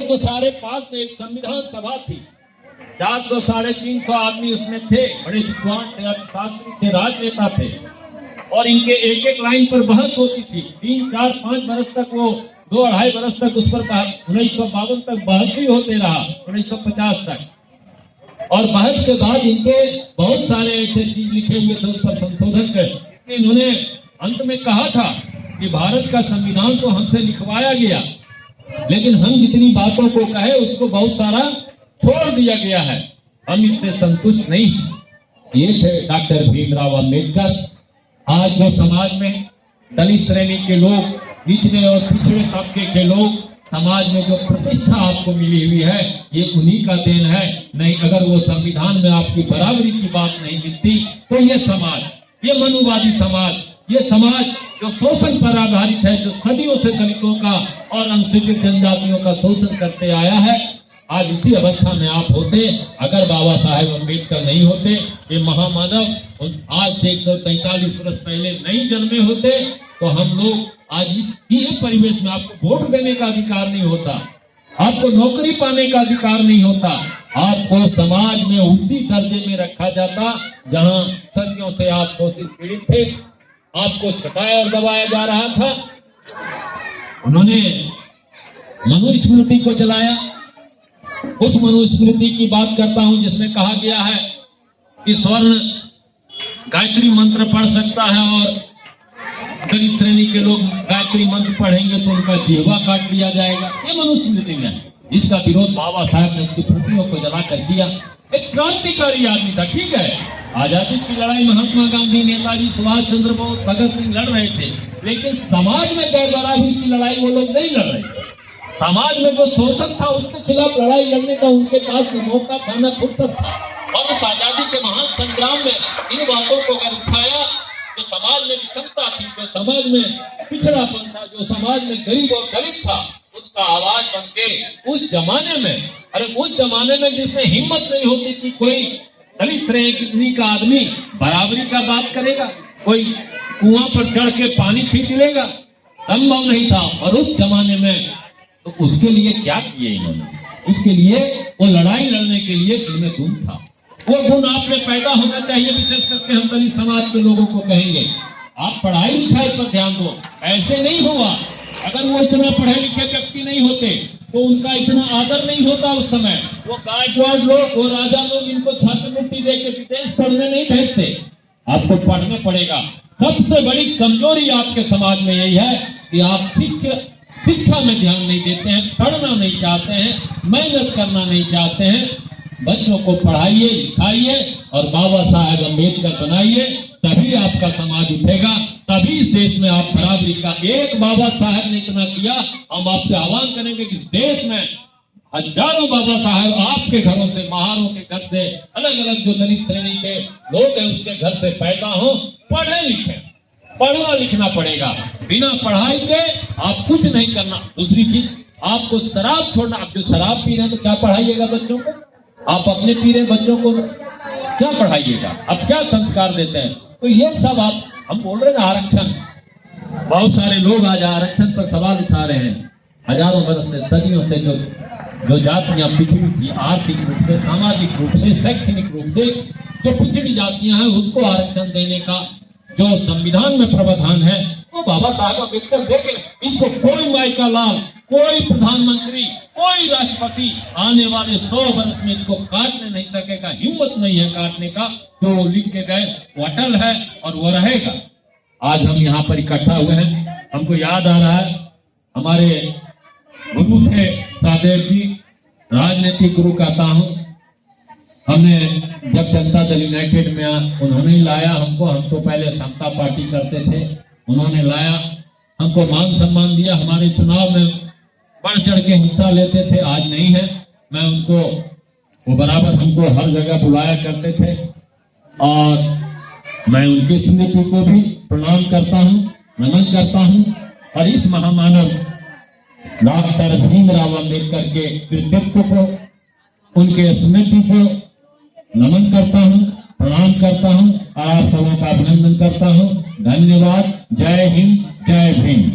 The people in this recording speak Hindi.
तो सारे पास में एक संविधान सभा थी, 400 350 आदमी उसमें थे, बड़े विद्वान थे, अर्थशास्त्री थे, राजनेता थे, और इनके एक एक लाइन पर बहस होती थी। 3 4 5 बरस तक, वो 2-2.5 बरस तक उस पर 1952 तक बहस भी होते रहा, 1950 तक। और बहस के बाद इनके बहुत सारे ऐसे चीज लिखे हुए थे, उस पर संशोधन कर इन्होंने अंत में कहा था कि भारत का संविधान तो हमसे लिखवाया गया, लेकिन हम जितनी बातों को कहे उसको बहुत सारा छोड़ दिया गया है, हम इससे संतुष्ट नहीं। ये थे डॉक्टर भीमराव अंबेडकर। आज जो समाज में दलित श्रेणी के लोग, निचले और पिछड़े तबके के लोग, समाज में जो प्रतिष्ठा आपको मिली हुई है, ये उन्हीं का देन है। नहीं, अगर वो संविधान में आपकी बराबरी की बात नहीं मिलती तो ये समाज, ये मनुवादी समाज, ये समाज जो शोषण पर आधारित है, जो सदियों से दलितों का और अनुसूचित जनजातियों का शोषण करते आया है, आज इसी अवस्था में आप होते अगर बाबा साहेब अम्बेडकर नहीं होते, ये महामानव आज से 143 वर्ष पहले नहीं जन्मे होते, तो हम लोग आज इस परिवेश में आपको वोट देने का अधिकार नहीं होता, आपको नौकरी पाने का अधिकार नहीं होता, आपको समाज में उसी दर्जे में रखा जाता जहां सदियों से आप शोषित पीड़ित थे, आपको सताया और दबाया जा रहा था। उन्होंने मनुस्मृति को चलाया। उस मनुस्मृति की बात करता हूं जिसमें कहा गया है कि स्वर्ण गायत्री मंत्र पढ़ सकता है, और दलित श्रेणी के लोग गायत्री मंत्र पढ़ेंगे तो उनका जिह्वा काट लिया जाएगा। ये मनुस्मृति में है, जिसका विरोध बाबा साहब ने उसकी प्रतियों को जलाकर किया। एक क्रांतिकारी आदमी था, ठीक है, आजादी की लड़ाई महात्मा गांधी, नेताजी सुभाष चंद्र बोस, भगत सिंह लड़ रहे थे, लेकिन समाज में गैर बराबरी की लड़ाई वो लोग नहीं लड़ रहे थे। समाज में जो शोषण था उसके खिलाफ लड़ाई लड़ने का उनके पास मौका था, न फुर्सत था। और उस आजादी के महान संग्राम में इन बातों को अगर उठाया, जो समाज में विषमता थी, जो समाज में पिछड़ापन था, जो समाज में गरीब और दलित था, उसका आवाज बन के उस जमाने में, अरे उस जमाने में जिसमें हिम्मत नहीं होती कि कोई दलित श्रेणी का आदमी बराबरी का बात करेगा, कोई कुआं पर चढ़ के पानी खींच लेगा, संभव नहीं था। और उस जमाने में तो उसके लिए क्या किए इन्होंने? उसके लिए वो लड़ाई लड़ने के लिए इनमें गुण था। वो गुण आप में पैदा होना चाहिए। विशेष करके हम दलित समाज के लोगों को कहेंगे, आप पढ़ाई लिखाई पर ध्यान दो। ऐसे नहीं हुआ, अगर वो इतना पढ़े लिखे व्यक्ति नहीं होते तो उनका इतना आदर नहीं होता उस समय। वो गायकवाड़ लोग, वो राजा लोग इनको छात्रवृत्ति देके विदेश पढ़ने नहीं भेजते। आपको पढ़ना पड़ेगा। सबसे बड़ी कमजोरी आपके समाज में यही है कि आप शिक्षा में ध्यान नहीं देते हैं, पढ़ना नहीं चाहते हैं, मेहनत करना नहीं चाहते हैं। बच्चों को पढ़ाइए, लिखाइए और बाबा साहेब अम्बेडकर बनाइए, तभी आपका समाज उठेगा, तभी इस देश में आप बराबरी का। एक बाबा साहेब ने इतना किया, हम आपसे आह्वान करेंगे कि देश में हजारों बाबा साहेब आपके घरों से, महारों के घर से, अलग अलग जो दलित श्रेणी के लोग हैं उसके घर से पैदा हो, पढ़े लिखे। पढ़ना लिखना पड़ेगा, बिना पढ़ाई के आप कुछ नहीं करना। दूसरी चीज, आपको शराब छोड़ना। आप जो शराब पी रहे हैं तो क्या पढ़ाइएगा बच्चों को? आप अपने पी रहे बच्चों को क्या पढ़ाइएगा? आप क्या संस्कार देते हैं? तो ये सब हम बोल रहे हैं आरक्षण। बहुत सारे लोग आज आरक्षण पर सवाल उठा रहे हैं। हजारों वर्ष से, सदियों से जो जातियां पिछड़ी थी, आर्थिक रूप से, सामाजिक रूप से, शैक्षणिक रूप से जो पिछड़ी जातियां हैं, उसको आरक्षण देने का जो संविधान में प्रावधान है वो बाबा साहब अम्बेडकर देखे। इसको कोई माइका लाल, कोई प्रधानमंत्री, कोई राष्ट्रपति आने वाले 100 वर्ष में इसको काटने नहीं सकेगा। हिम्मत नहीं है काटने का। जो लिख के गए वो अटल है और वो रहेगा। आज हम यहाँ पर इकट्ठा हुए हैं, हमको याद आ रहा है हमारे गुरु थे सादेव जी, राजनीतिक गुरु कहता हूँ। हमने जब जनता दल यूनाइटेड में उन्होंने लाया हमको, हम तो पहले समता पार्टी करते थे, उन्होंने लाया, हमको मान सम्मान दिया, हमारे चुनाव में बढ़ चढ़ के हिस्सा लेते थे। आज नहीं है, मैं उनको, वो बराबर हमको हर जगह बुलाया करते थे और मैं उनकी स्मृति को भी प्रणाम करता हूँ, नमन करता हूँ। और इस महामानव डॉक्टर भीमराव अम्बेडकर के कृतित्व को, उनके स्मृति को नमन करता हूँ, प्रणाम करता हूँ और आप सबों का अभिनंदन करता हूँ। धन्यवाद। जय हिंद, जय भीम।